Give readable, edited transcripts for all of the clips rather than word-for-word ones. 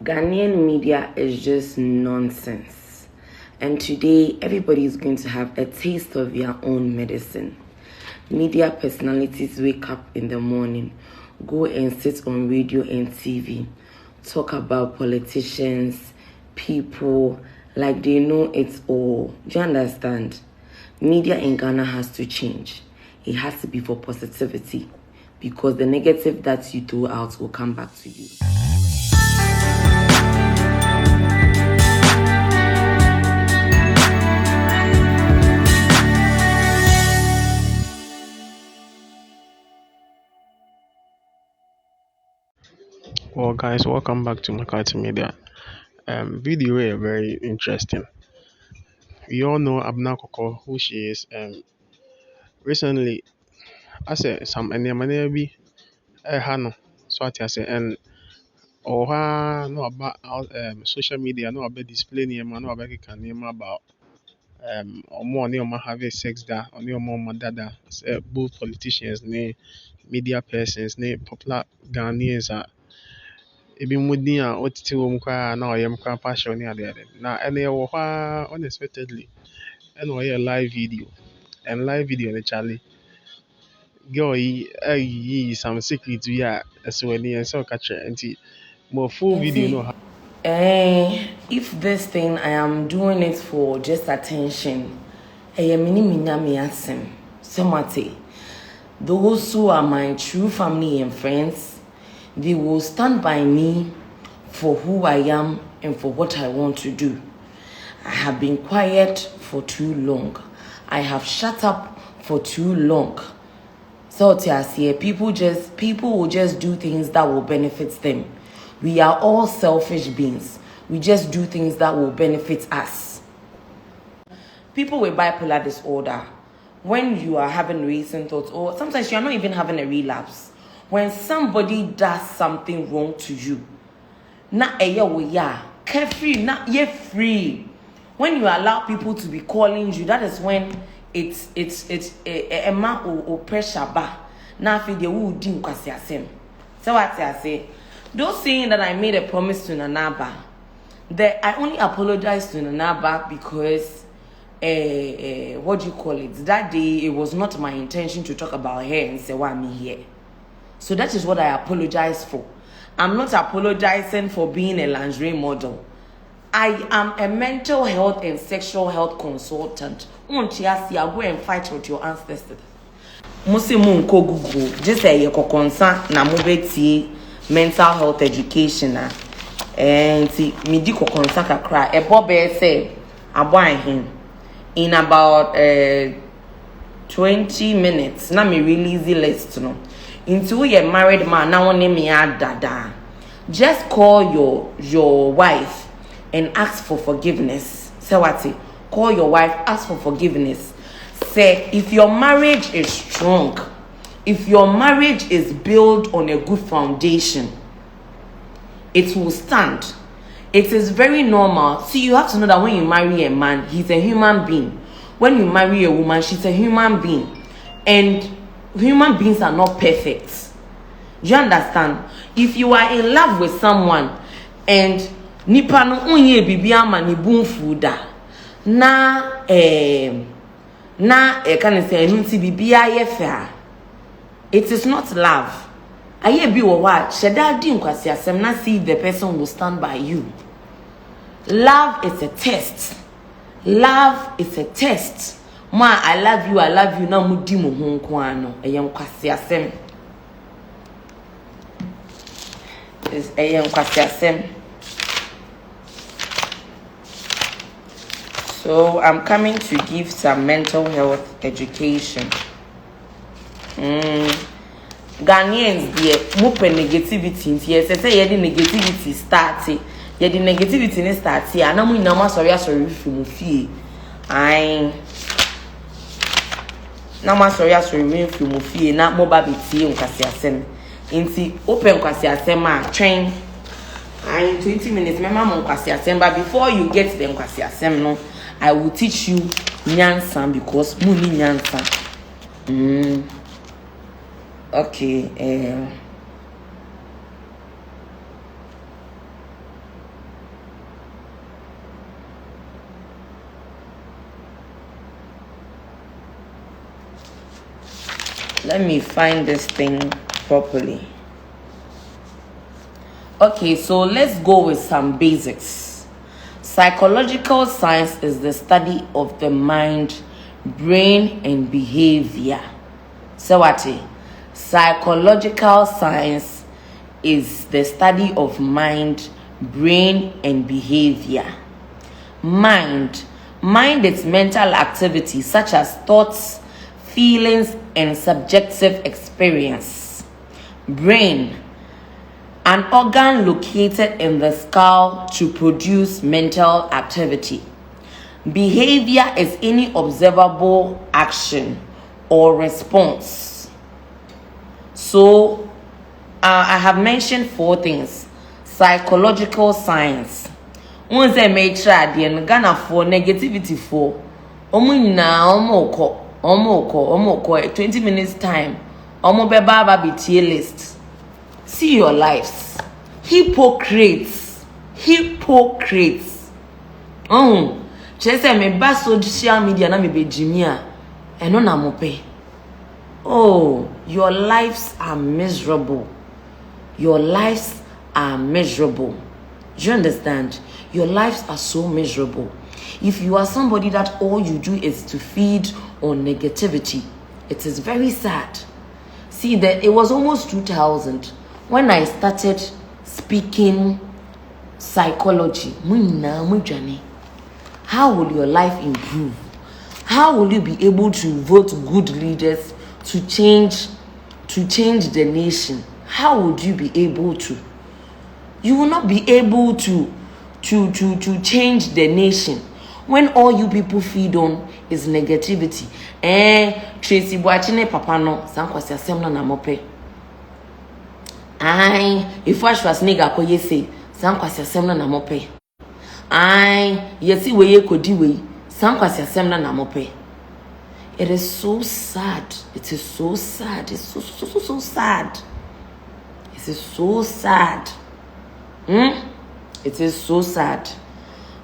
Ghanaian media is just nonsense. And today, everybody is going to have a taste of their own medicine. Media personalities wake up in the morning, go and sit on radio and TV, talk about politicians, people, like they know it all. Do you understand? Media in Ghana has to change. It has to be for positivity, because the negative that you throw out will come back to you. Well, guys, welcome back to Makati Media. Video is very interesting. We all know Abena Korkor, who she is. Recently, I said some be hano. So I say and or no about social media, no about display name, no about can name about or more near having sex da or near more dada. Both politicians, ne media persons, ne popular Ghanaians are. Ebi mu din a wɔtete wɔ mu koraa na ɔyɛ mu koraa passion ne adeade na ɛno yɛwɔ hɔ a unexpectedly ɛna ɔyɛ live video and live video no kyale girl yi ayiyi some secret bi a ɛsɛ w'ani ɛsɛ ɔka kyerɛ nti mo full video no If this thing I am doing it for just attention, those who are my true family and friends, they will stand by me for who I am and for what I want to do. I have been quiet for too long. I have shut up for too long. So people will just do things that will benefit them. We are all selfish beings. We just do things that will benefit us. People with bipolar disorder, when you are having racing thoughts, or sometimes you are not even having a relapse, when somebody does something wrong to you, carefree, not yet free. When you allow people to be calling you, that is when it's a man or pressure ba. Now fi the who din kwasi asem. So what I say, those saying that I made a promise to Nanaba, that I only apologized to Nanaba because what do you call it? That day it was not my intention to talk about her and say why me here. So that is what I apologize for. I'm not apologizing for being a lingerie model. I am a mental health and sexual health consultant. Go and fight with your ancestors. Musimu nko Google, just say you concern na mobeti mental health education and see me di concern kakra e bobe say aboan him in about 20 minutes na me release the list no into your married man na one name dada. Just call your wife and ask for forgiveness. Say what? Call your wife, ask for forgiveness. Say if your marriage is strong, if your marriage is built on a good foundation, it will stand. It is very normal. See, you have to know that when you marry a man, he's a human being. When you marry a woman, she's a human being. And human beings are not perfect. Do you understand? If you are in love with someone and nipa no unye bibi ama ni bunfuda na can say nti bibi aye fa, it is not love. Aye bi wo wa sheda di nkwasi asem na see the person will stand by you. Love is a test. Love is a test. Ma, I love you na mudi mo ho nko ano eye nkwasi asem. Is eye nkwasi asem. So I'm coming to give some mental health education. Ghanaians there, mupe negativity. Yes, I say the negativity started. The negativity ne start here. Na mu nyama sorry fi mu fie. Ai. Na ma sorry fi mu fie na mo ba betie nkasi asem. Nti open nkasi asem a train. In 20 minutes, my mom nkasi asem, but before you get the nkasi asem no, I will teach you nyansan because muni nyansan. Okay. Let me find this thing properly. Okay, so let's go with some basics. Psychological science is the study of the mind, brain, and behavior. So what? Psychological science is the study of mind, brain, and behavior. Mind is mental activity such as thoughts, feelings, and subjective experience. Brain, an organ located in the skull to produce mental activity. Behavior is any observable action or response. So, I have mentioned 4 things. Psychological science. Once I made try the Ghana for negativity for omoko 20 minutes time. Omo beba be tier list. See your lives. Hypocrites. Just say me ba social media na me be jimia. Eno na mope. Oh, your lives are miserable. Your lives are miserable. Do you understand? Your lives are so miserable. If you are somebody that all you do is to feed on negativity, it is very sad. See, that it was almost 2000 when I started speaking psychology. How will your life improve? How will you be able to vote good leaders to change the nation? How would you be able to? You will not be able to change the nation when all you people feed on is negativity. Tracy Boachine papa no sankwasi asem no na mope. If I was nigga ko yesi sankwasi asem no na mope. Yesi weye kodi we sankwasi asem no na mope. It is so sad. It is so sad. It's so sad. It is so sad. It is so sad.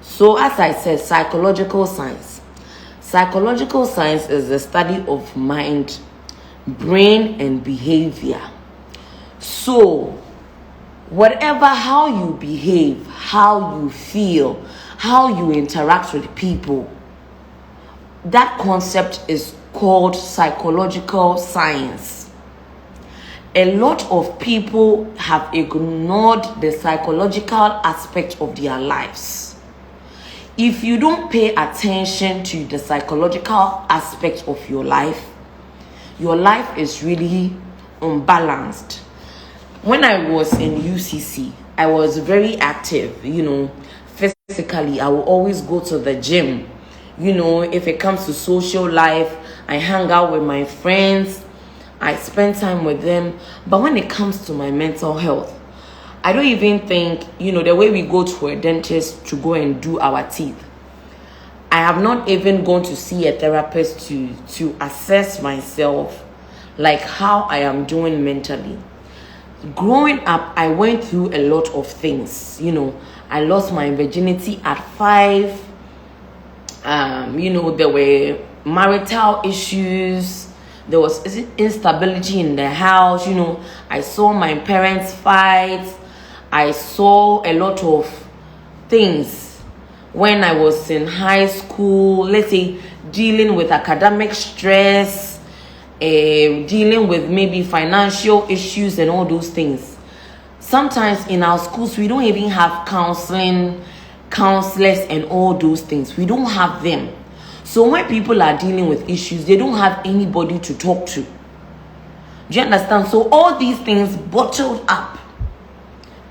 So as I said, psychological science. Psychological science is the study of mind, brain, and behavior. So, how you behave, how you feel, how you interact with people, that concept is called psychological science. A lot of people have ignored the psychological aspect of their lives. If you don't pay attention to the psychological aspect of your life is really unbalanced. When I was in UCC, I was very active, physically. I will always go to the gym. If it comes to social life, I hang out with my friends. I spend time with them. But when it comes to my mental health, I don't even think, the way we go to a dentist to go and do our teeth. I have not even gone to see a therapist to assess myself, like how I am doing mentally. Growing up, I went through a lot of things. I lost my virginity at 5. There were marital issues. There was instability in the house. I saw my parents fight. I saw a lot of things when I was in high school. Let's say dealing with academic stress, dealing with maybe financial issues and all those things. Sometimes in our schools, we don't even have counselors and all those things. We don't have them. So when people are dealing with issues, they don't have anybody to talk to. Do you understand? So all these things bottled up.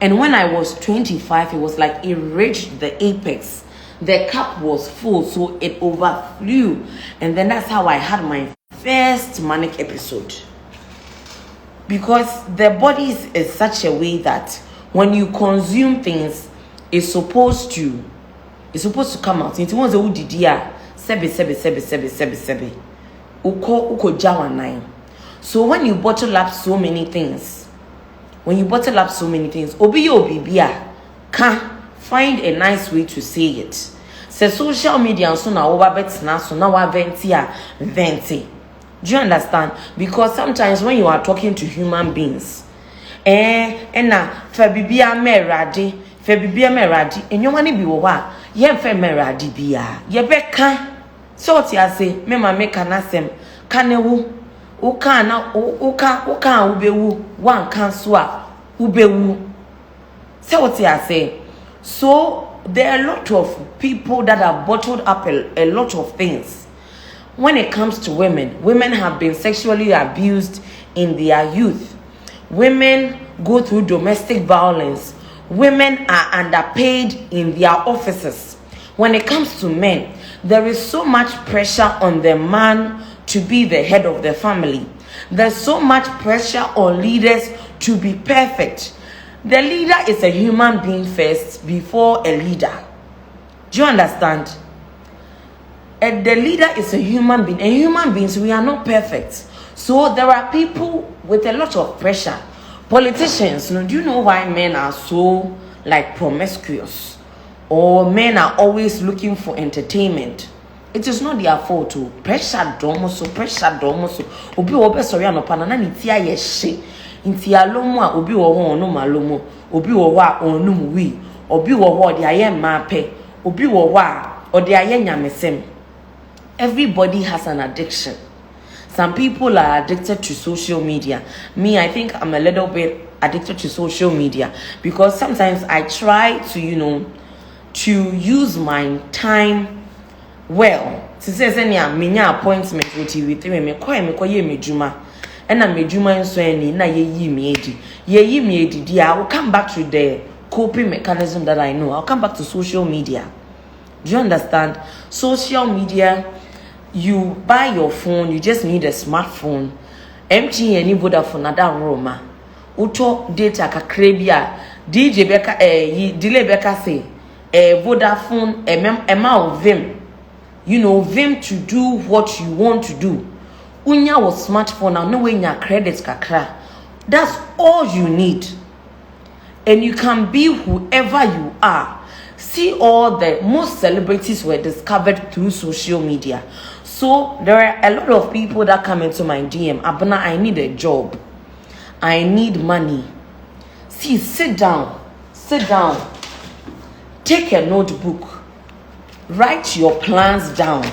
And when I was 25, it was like it reached the apex. The cup was full, so it overflew. And then that's how I had my first manic episode. Because the body is such a way that when you consume things, it's supposed to come out. It was a udidia. Sebe. Uko jawanai. So when you bottle up so many things, obi find a nice way to say it. Say social media so na over bet na so na wa venti. Do you understand? Because sometimes when you are talking to human beings, na fabibia merade, and you want to be wa, ye fe merade bia, ye beka. So what you say, me ma make an asem, kanewu, uka ubewu, one kanswa, ubewu. So what you say. So there are a lot of people that have bottled up a lot of things. When it comes to women have been sexually abused in their youth. Women go through domestic violence. Women are underpaid in their offices. When it comes to men, there is so much pressure on the man to be the head of the family. There's so much pressure on leaders to be perfect. The leader is a human being first before a leader. Do you understand? The leader is a human being. And human beings, we are not perfect. So there are people with a lot of pressure. Politicians, do you know why men are so promiscuous? Or men are always looking for entertainment? It is not their fault. Pressure domoso. Obi obe sorry anopana na nitia yeshe. Inti alomo a obi wo ho no malomo. Obi wo ho a onum wi. Obi wo ho de aye mape. Obi wo ho a ode aye nyamesem. Everybody has an addiction. Some people are addicted to social media. Me, I think I'm a little bit addicted to social media because sometimes I try to, to use my time well. To say any appointment with you with me juma. And I'm a juma so any na ye me I will come back to the coping mechanism that I know. I'll come back to social media. Do you understand? Social media, you buy your phone, you just need a smartphone. MTN any Vodafone ada Roma. Uto data kakrebia. DJ Beka delay Beka say Vodafone of Vim. Vim to do what you want to do. Unya was smartphone now no way nya credit kakra. That's all you need. And you can be whoever you are. See, all the most celebrities were discovered through social media. So there are a lot of people that come into my DM. Abena, I need a job. I need money. See, sit down. Take a notebook. Write your plans down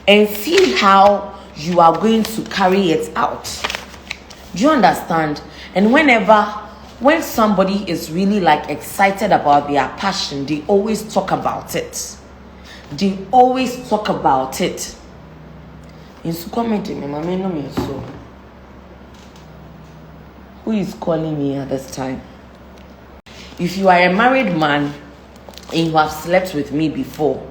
and see how you are going to carry it out. Do you understand? And when somebody is really excited about their passion, they always talk about it. In commenting, who is calling me at this time? If you are a married man and you have slept with me before,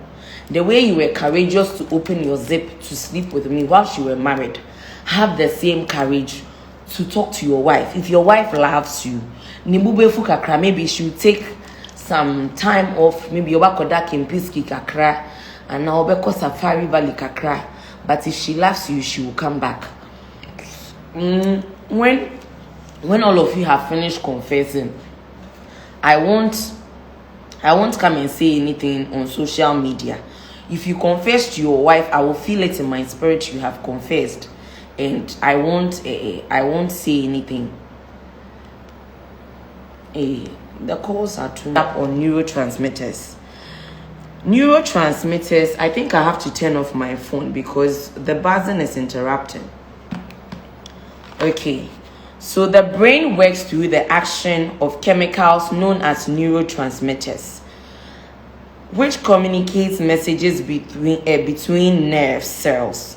the way you were courageous to open your zip to sleep with me whilst you were married, have the same courage to talk to your wife. If your wife loves you, maybe she will take some time off, maybe you work in Piski kakra and now Safari Valley kakra. But if she loves you, she will come back. When all of you have finished confessing, I won't come and say anything on social media. If you confess to your wife, I will feel it in my spirit you have confessed, and I won't say anything. The calls are turned up on neurotransmitters. I think I have to turn off my phone because the buzzing is interrupting. Okay, so the brain works through the action of chemicals known as neurotransmitters, which communicates messages between nerve cells.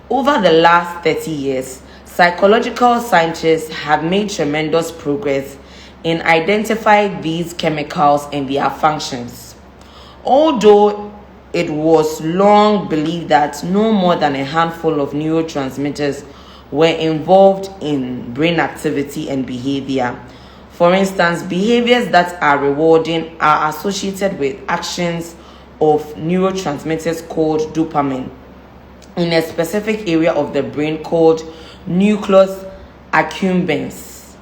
Over the last 30 years, psychological scientists have made tremendous progress in identifying these chemicals and their functions. Although it was long believed that no more than a handful of neurotransmitters were involved in brain activity and behavior. For instance, behaviors that are rewarding are associated with actions of neurotransmitters called dopamine in a specific area of the brain called nucleus accumbens.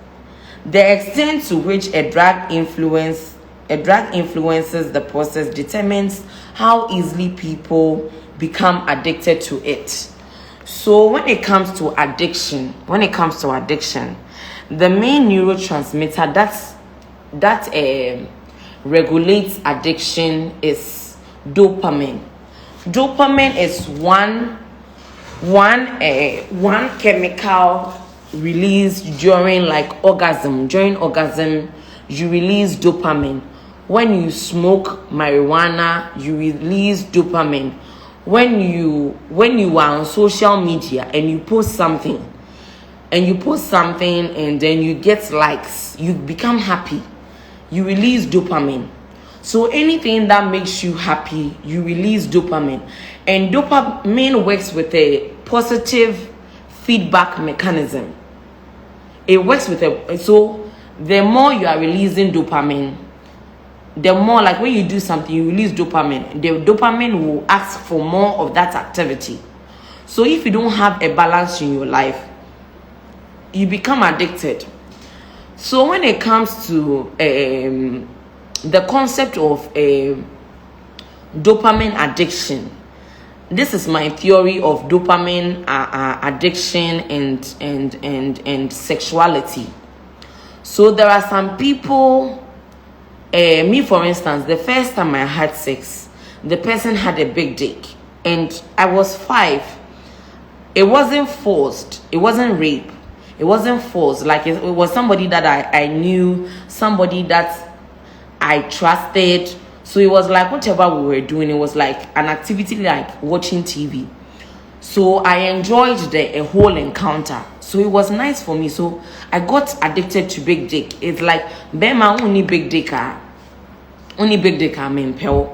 The extent to which a drug influences the process determines how easily people become addicted to it. So when it comes to addiction, the main neurotransmitter that regulates addiction is dopamine. Dopamine is one chemical released during like orgasm. During orgasm, you release dopamine. When you smoke marijuana, you release dopamine. When you are on social media and you post something and then you get likes, you become happy, you release dopamine. So anything that makes you happy, you release dopamine. And dopamine works with a positive feedback mechanism. It works with so the more you are releasing dopamine, the more, like when you do something, you release dopamine. The dopamine will ask for more of that activity. So if you don't have a balance in your life, you become addicted. So when it comes to the concept of dopamine addiction, this is my theory of dopamine addiction and sexuality. So there are some people. Me, for instance, the first time I had sex, the person had a big dick, and I was 5. It wasn't forced. It wasn't rape. It wasn't forced. Like it was somebody that I knew, somebody that I trusted. So it was like whatever we were doing, it was like an activity like watching TV. So I enjoyed the whole encounter. So it was nice for me. So I got addicted to big dick. It's like Bema only big dick. Only big dick do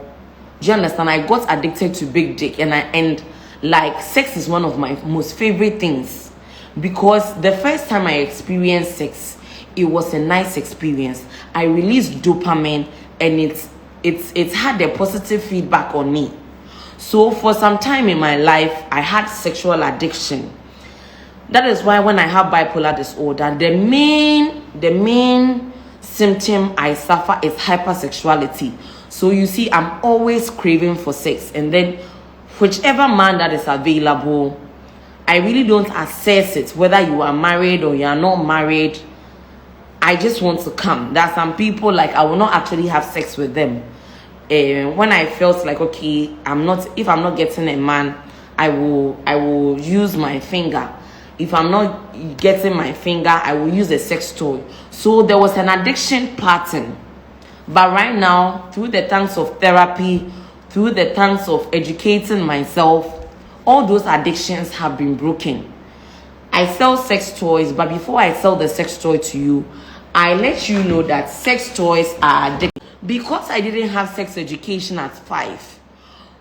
you understand? I got addicted to big dick, and like sex is one of my most favorite things, because the first time I experienced sex, it was a nice experience. I released dopamine, and it's had a positive feedback on me. So for some time in my life, I had sexual addiction. That is why when I have bipolar disorder, the main symptom I suffer is hypersexuality. So you see, I'm always craving for sex, and then whichever man that is available, I really don't assess it whether you are married or you are not married. I just want to come. There are some people, like, I will not actually have sex with them. When I felt like, okay, if I'm not getting a man, I will use my finger. If I'm not getting my finger, I will use a sex toy. So there was an addiction pattern. But right now, through the thanks of therapy, through the thanks of educating myself, all those addictions have been broken. I sell sex toys, but before I sell the sex toy to you, I let you know that sex toys are addictive. Because I didn't have sex education at 5,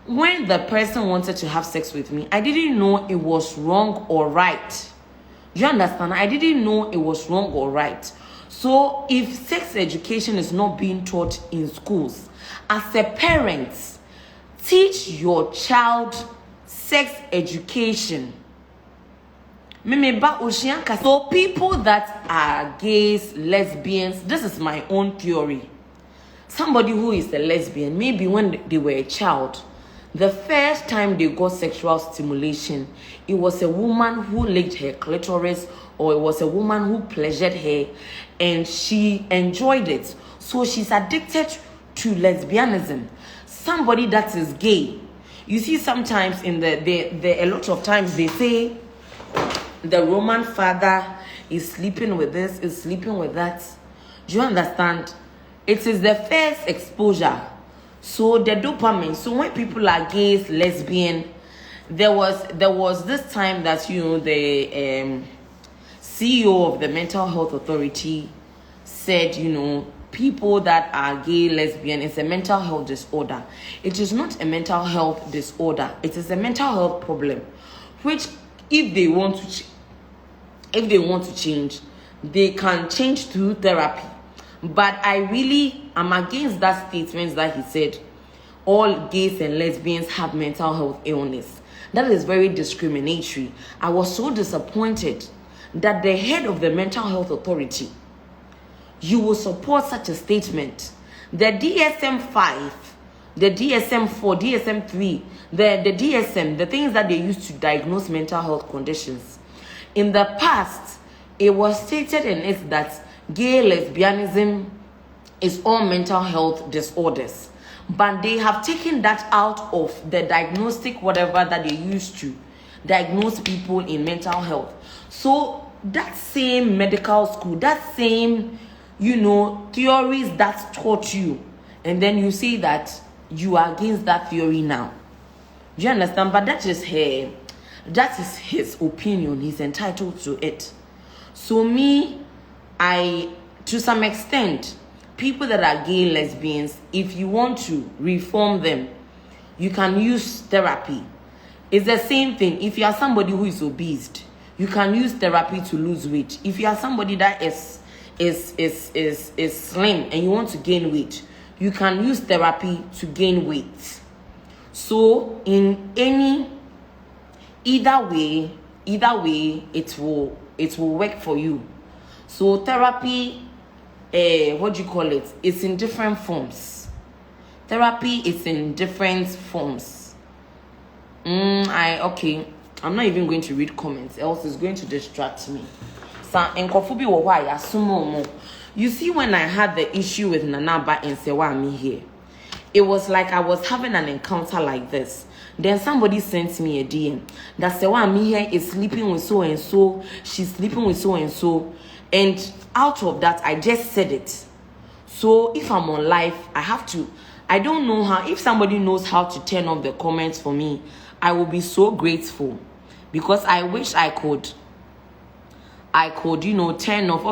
when the person wanted to have sex with me, I didn't know it was wrong or right. You understand? I didn't know it was wrong or right. So if sex education is not being taught in schools, as a parent, teach your child sex education. So people that are gays, lesbians, this is my own theory. Somebody who is a lesbian, maybe when they were a child, the first time they got sexual stimulation, it was a woman who licked her clitoris, or it was a woman who pleasured her, and she enjoyed it. So she's addicted to lesbianism. Somebody that is gay. You see, sometimes in a lot of times they say the Roman father is sleeping with this, is sleeping with that. Do you understand? It is the first exposure. So the dopamine. So when people are gays, lesbian, there was this time that, you know, the CEO of the Mental Health Authority said, you know, people that are gay, lesbian, it's a mental health disorder. It is not a mental health disorder. It is a mental health problem, which if they want to change, they can change through therapy. But I really am against that statement that he said all gays and lesbians have mental health illness. That is very discriminatory. I was so disappointed that the head of the Mental Health Authority, you will support such a statement. The DSM-5 the DSM-4, DSM-3, the DSM, the things that they use to diagnose mental health conditions. In the past, it was stated in it that gay lesbianism is all mental health disorders. But they have taken that out of the diagnostic whatever that they use to diagnose people in mental health. So that same medical school, that same, theories that taught you, and then you say that you are against that theory now. Do you understand? But that is his opinion. He's entitled to it. So to some extent, people that are gay, lesbians, if you want to reform them, you can use therapy. It's the same thing. If you are somebody who is obese, you can use therapy to lose weight. If you are somebody that is slim and you want to gain weight, you can use therapy to gain weight. So either way, it will work for you. So therapy, it's in different forms. Therapy is in different forms. I'm not even going to read comments, else it's going to distract me. You see, when I had the issue with Nanaba and Sewami here, it was like I was having an encounter like this. Then somebody sent me a DM that Sewami here is sleeping with so and so, she's sleeping with so and so, and out of that I just said it. So if I'm on live, I don't know how. If somebody knows how to turn off the comments for me, I will be so grateful, because I wish I could turn off.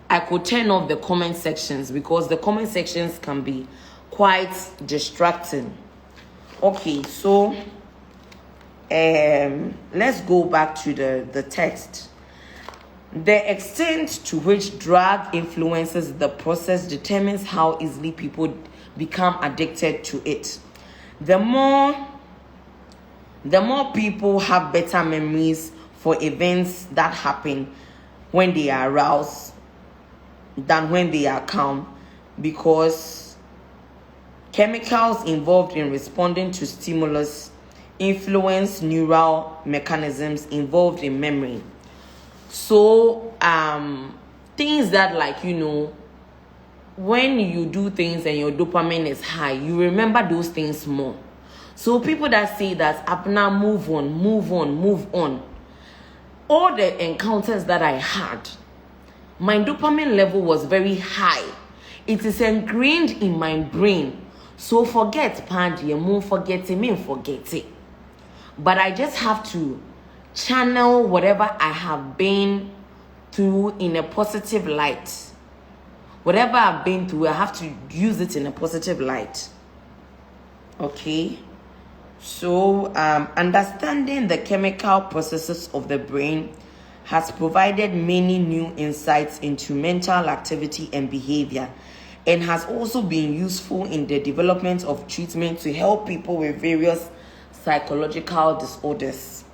I could turn off the comment sections, because the comment sections can be quite distracting. So let's go back to the text. The extent to which drug influences the process determines how easily people become addicted to it. The more people have better memories for events that happen when they are aroused than when they are calm, because chemicals involved in responding to stimulus influence neural mechanisms involved in memory. So things that, like, when you do things and your dopamine is high, you remember those things more. So people that say that, Abena, move on. All the encounters that I had, my dopamine level was very high. It is ingrained in my brain. So forget forget it. But I just have to channel whatever I have been through in a positive light. Whatever I've been through, I have to use it in a positive light. So understanding the chemical processes of the brain has provided many new insights into mental activity and behavior, and has also been useful in the development of treatment to help people with various psychological disorders.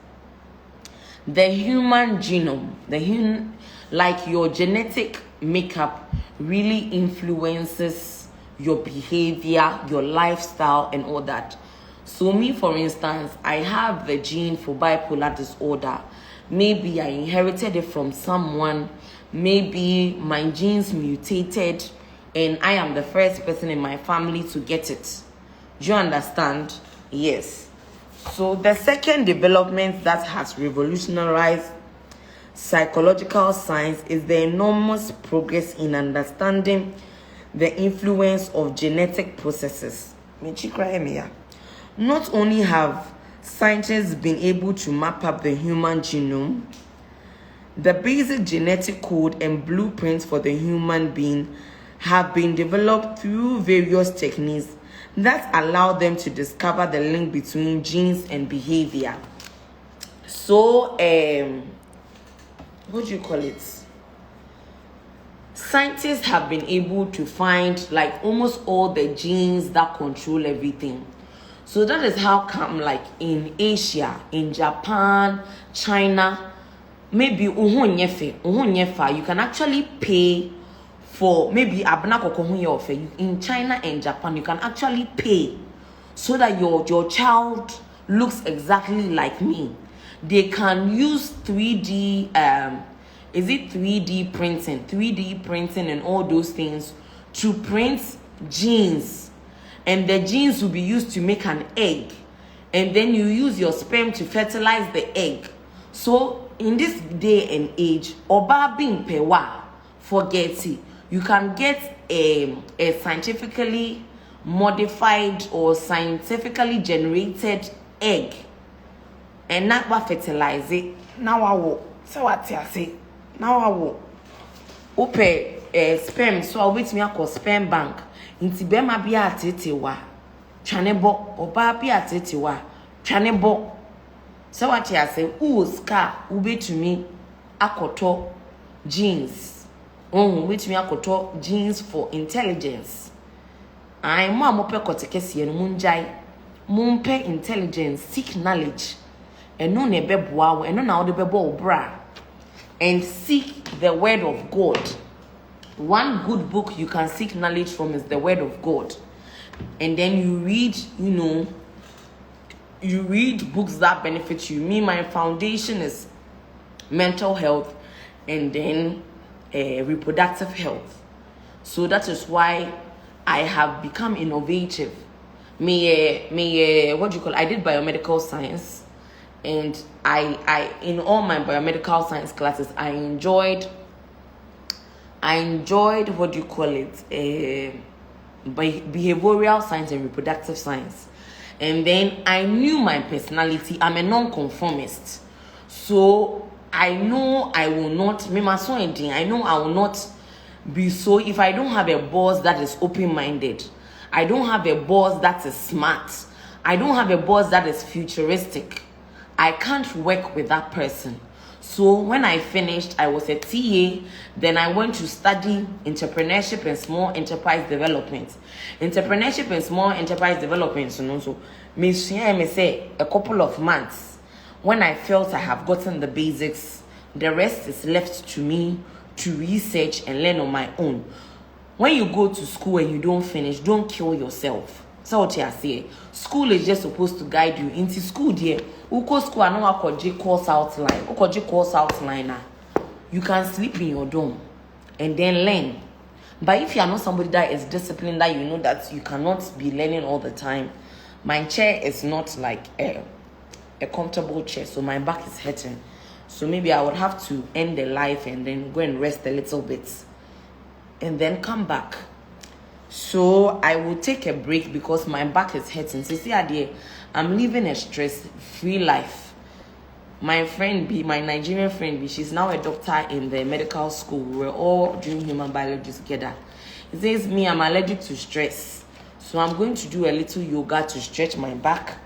The human genome, like your genetic makeup, really influences your behavior, your lifestyle, and all that. So me, for instance, I have the gene for bipolar disorder. Maybe I inherited it from someone. Maybe my genes mutated and I am the first person in my family to get it. Do you understand? Yes. So the second development that has revolutionized psychological science is the enormous progress in understanding the influence of genetic processes. Not only have scientists been able to map up the human genome, the basic genetic code and blueprints for the human being have been developed through various techniques that allow them to discover the link between genes and behavior. So, scientists have been able to find like almost all the genes that control everything. So that is how come, like in Asia, in Japan, China, maybe you can actually pay for maybe Abena Korkor in China and Japan, you can actually pay so that your child looks exactly like me. They can use 3D is it 3D printing and all those things to print genes, and the genes will be used to make an egg, and then you use your sperm to fertilize the egg. So in this day and age, oba being pewa forget it. You can get a scientifically modified or scientifically generated egg and not fertilize it. Now I will. So what I say? Now I will. Open sperm, so I'll wait me a sperm bank. Inti bema bi atetewa. Chanebo oba bi atetewa. Chanebo. So what I say? Ska ube to me akoto genes. Which me akoto genes for intelligence. I mo amope kotekesi en munjai. Mumpe intelligence, seek knowledge. And no nebe boa, and no na ode bebo bra. And seek the word of God. One good book you can seek knowledge from is the word of God. And then you read, you read books that benefit you. Me, my foundation is mental health and then reproductive health. So that is why I have become innovative. What do you call it? I did biomedical science, and I in all my biomedical science classes I enjoyed what do you call it? Behavioral science and reproductive science. And then I knew my personality. I'm a non-conformist. So I know I will not, I know I will not be so, if I don't have a boss that is open-minded, I don't have a boss that is smart, I don't have a boss that is futuristic, I can't work with that person. So when I finished, I was a TA, then I went to study entrepreneurship and small enterprise development. Entrepreneurship and small enterprise development, so me say a couple of months. When I felt I have gotten the basics, the rest is left to me to research and learn on my own. When you go to school and you don't finish, don't kill yourself. So what I say, school is just supposed to guide you. Into school, dear, uko school I know course outline. Course outline. You can sleep in your dorm and then learn. But if you are not somebody that is disciplined, that you know that you cannot be learning all the time, my chair is not like a comfortable chair, so my back is hurting. So maybe I would have to end the life and then go and rest a little bit and then come back. So I will take a break because my back is hurting. So see, I'm living a stress-free life. My friend B, my Nigerian friend B, she's now a doctor in the medical school. We're all doing human biology together. It says me, I'm allergic to stress. So I'm going to do a little yoga to stretch my back.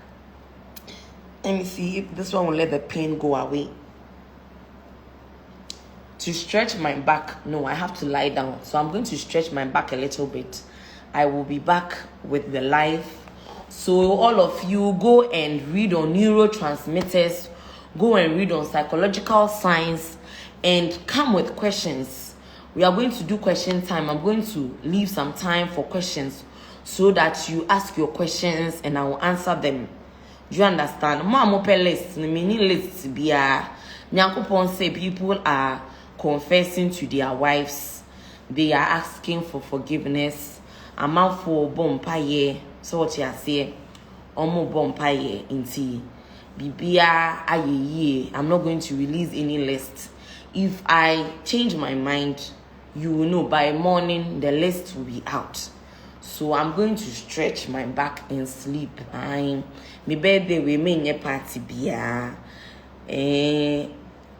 Let me see if this one will let the pain go away. To stretch my back, no, I have to lie down. So I'm going to stretch my back a little bit. I will be back with the live. So all of you go and read on neurotransmitters, go and read on psychological science, and come with questions. We are going to do question time. I'm going to leave some time for questions so that you ask your questions and I will answer them. Do you understand? Mama list, mini list be Nyankopon say people are confessing to their wives. They are asking for forgiveness. Amount for bompaye. So what you say? Omo bompaye inti. Bibia aye. I'm not going to release any list. If I change my mind, you will know by morning the list will be out. So I'm going to stretch my back and sleep. My birthday we mean your party bia. I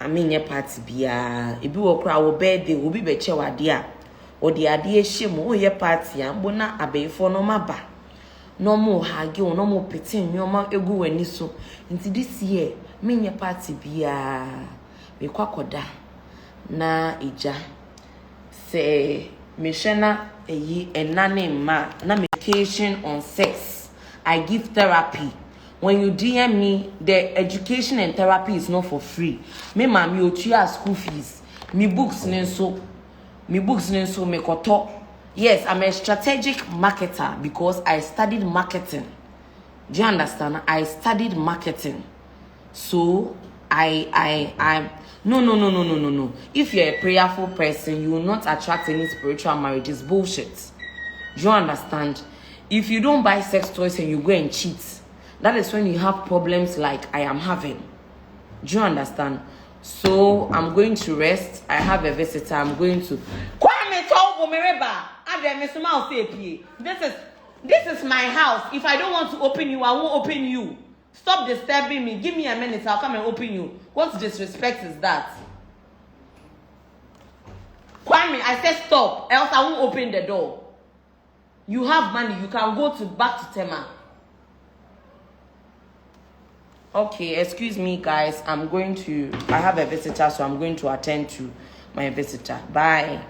mean your party bia. If you walk our birthday will be beche wadia. Or the idea shame or your party and bona abe for no maba. No more hagi or no more petting your mouth ego and niso. Into this year, mean your party bia. Me kwakoda na ija. Say Mishana and name ma na medication on sex. I give therapy. When you DM me, the education and therapy is not for free. Me mami otua school fees. Me books so Me books no so me koto. Yes, I'm a strategic marketer because I studied marketing. Do you understand? I studied marketing. So I'm no. If you're a prayerful person, you will not attract any spiritual marriage. It's bullshit. Do you understand? If you don't buy sex toys and you go and cheat, that is when you have problems like I am having. Do you understand? So I'm going to rest. I have a visitor. I'm going to this is my house. If I don't want to open you, I won't open you. Stop disturbing me. Give me a minute. I'll come and open you. What disrespect is that? Kwame, I said stop. Else I won't open the door. You have money. You can go back to Tema. Okay, excuse me, guys. I have a visitor, so I'm going to attend to my visitor. Bye.